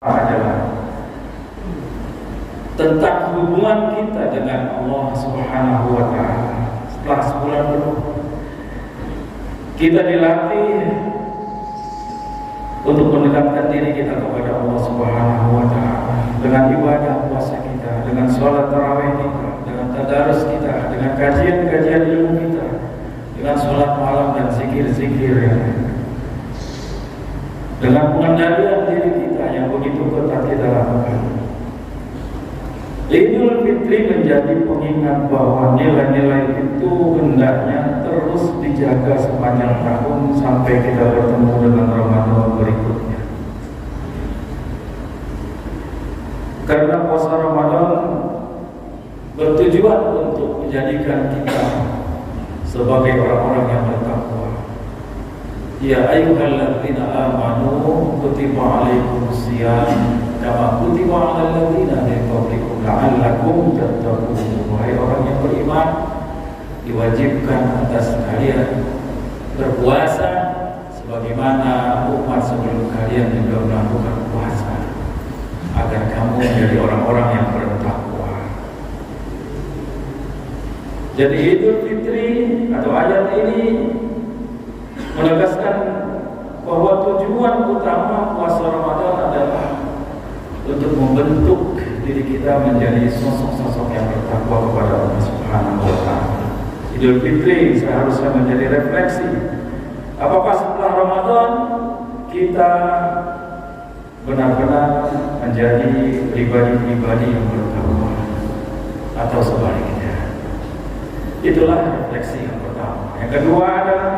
adalah tentang hubungan kita dengan Allah Subhanahu wa Ta'ala. Setelah sebulan penuh kita dilatih untuk mendekatkan diri kita kepada Allah Subhanahu wa Ta'ala dengan ibadah puasa kita, dengan sholat tarawih kita, dengan tadarus kita, dengan kajian-kajian ilmu kita, dengan sholat malam dan zikir-zikir yang dengan pengendalian diri kita yang begitu ketat kita lakukan. Idul Fitri menjadi pengingat bahwa nilai-nilai itu hendaknya terus dijaga sepanjang tahun sampai kita bertemu dengan Ramadan berikutnya. Karena puasa Ramadan bertujuan untuk menjadikan kita sebagai orang-orang yang bertakwa. Ya ayyuhalladzina amanu kutiba alaikumus shiyam kama kutiba alal ladzina min qablikum la'allakum tattaqun. Wahai orang yang beriman, diwajibkan atas kalian berpuasa sebagaimana umat sebelum kalian juga melakukan puasa, agar kamu menjadi orang-orang yang bertakwa. Jadi Idul Fitri atau ayat ini menegaskan bahwa tujuan utama puasa Ramadan adalah untuk membentuk diri kita menjadi sosok-sosok yang bertakwa kepada Allah Subhanahu wa Ta'ala. Idul Fitri seharusnya menjadi refleksi apakah setelah Ramadan kita benar-benar menjadi pribadi-pribadi yang bertakwa atau sebaliknya. Itulah refleksi yang pertama. Yang kedua adalah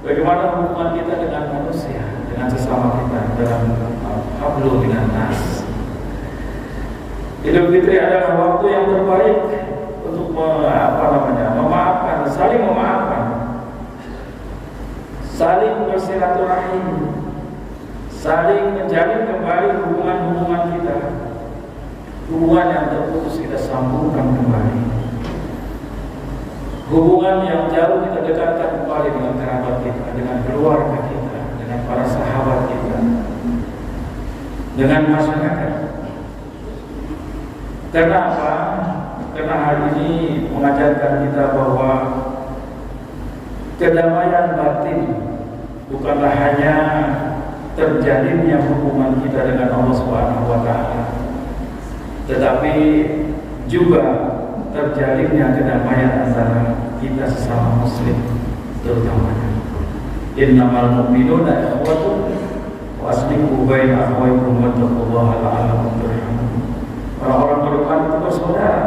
bagaimana hubungan kita dengan manusia, dengan sesama kita dalam hablu minan nas. Idul Fitri adalah waktu yang terbaik untuk memaafkan, saling memaafkan, saling bersilaturahim, saling menjalin kembali hubungan-hubungan kita. Hubungan yang terputus kita sambungkan kembali. Hubungan yang jauh kita dekatkan kembali dengan kerabat kita, dengan keluarga kita, dengan para sahabat kita, dengan masyarakat. Kenapa? Karena hal ini mengajarkan kita bahwa kedamaian batin bukanlah hanya terjalinnya hubungan kita dengan Allah Subhanahu wa Ta'ala, tetapi juga terjalinnya kedamaian antara kita sesama muslim, terutamanya innamal mu'minuna ikhwatun wa aslihu baina akhawaykum wattaqullaha la'allakum turhamun. Orang-orang beriman itu bersaudara,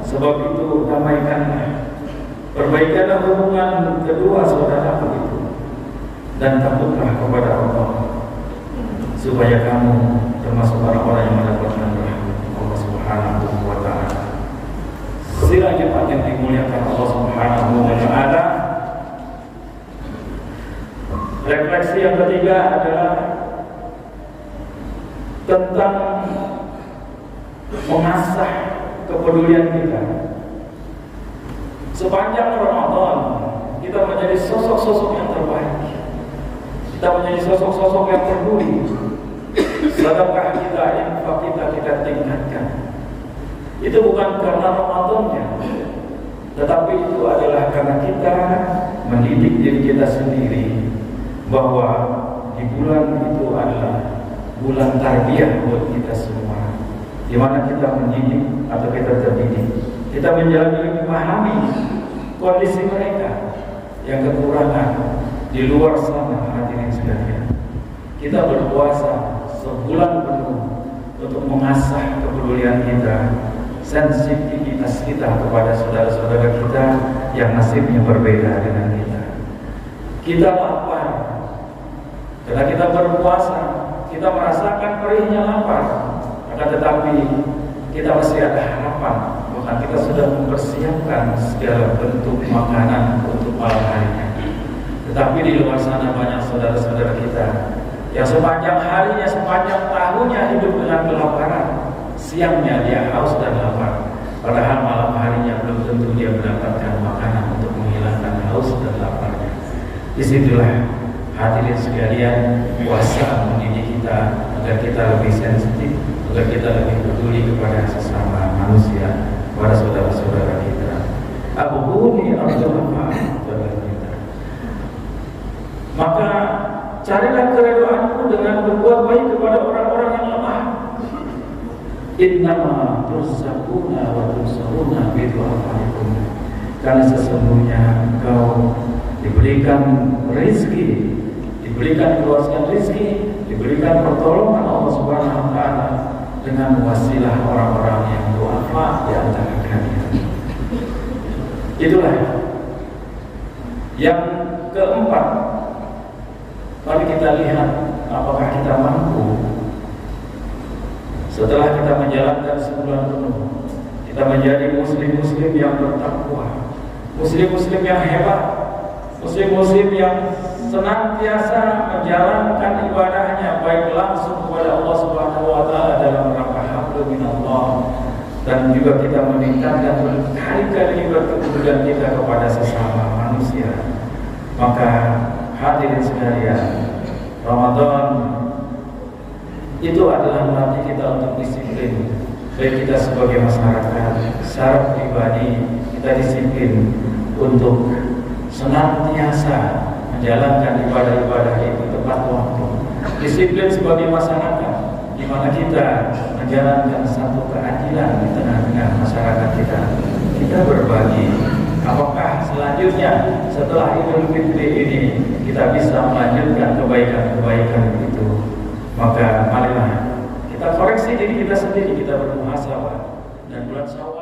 sebab itu damaikanlah, perbaikanlah hubungan kedua saudara itu, dan takutlah kepada Allah supaya kamu termasuk orang-orang yang mendapatkan rahmat Allah Subhanahu wa Ta'ala. Sila jemaat yang dimuliakan Allah Subhanahu wa Ta'ala. Refleksi yang ketiga adalah tentang mengasah kepedulian kita. Sepanjang Ramadan kita menjadi sosok-sosok yang terbaik. Kita menjadi sosok-sosok yang peduli. Sedekah kita, infak kita tingkatkan. Itu bukan karena Ramadannya, tetapi itu adalah karena kita mendidik diri kita sendiri bahwa di bulan itu adalah bulan tarbiyah buat kita semua, di mana kita mendidik atau kita terdidik, kita menjalani memahami kondisi mereka yang kekurangan di luar sana. Hadirin sekalian, kita berpuasa sebulan penuh untuk mengasah kepedulian kita, sensitivitas kita kepada saudara-saudara kita yang nasibnya berbeda dengan kita. Kita lapar, karena kita berpuasa, kita merasakan perihnya lapar. Akan tetapi kita masih ada harapan, bahkan kita sudah mempersiapkan segala bentuk makanan untuk malam harinya. Tetapi di luar sana banyak saudara-saudara kita yang sepanjang harinya, sepanjang tahunnya hidup dengan kelaparan. Siangnya dia haus dan lapar, padahal malam harinya belum tentu dia mendapatkan makanan untuk menghilangkan haus dan laparnya. Disitulah hadirin sekalian puasa mendidik kita agar kita lebih sensitif, agar kita lebih peduli kepada sesama manusia, kepada saudara-saudara kita. Abghuni arzuqaka saudara kita. Maka carilah keredoanku dengan berbuat baik kepada orang-orang yang lemah. Innama turzaquna wa tursaruna bi du'afaikum. Karena sesungguhnya engkau diberikan rezeki, diberikan keluasan rezeki, diberikan pertolongan Allah Subhanahu wa taala dengan wasilah orang-orang yang du'afa di antara kalian. Itulah yang keempat. Mari kita lihat apakah kita mampu setelah kita menjalankan sebulan penuh, kita menjadi muslim-muslim yang bertakwa, muslim-muslim yang hebat, muslim-muslim yang senantiasa menjalankan ibadahnya baik langsung kepada Allah Subhanahu wa taala dalam rangka hablum minallah, dan juga kita meningkatkan berkali-kali kepedulian kita kepada sesama manusia. Maka hadirin sekalian, Ramadan itu adalah melatih kita untuk disiplin. Baik kita sebagai masyarakat, secara pribadi kita disiplin untuk senantiasa menjalankan ibadah-ibadah itu tepat waktu. Disiplin sebagai masyarakat, di mana kita menjalankan satu keadilan di tengah-tengah masyarakat kita. Kita berbagi. Apakah selanjutnya setelah Idul Fitri ini kita bisa melanjutkan kebaikan-kebaikan itu? Maka marilah kita koreksi diri kita sendiri, kita bermuhasabah, dan bulan Syawal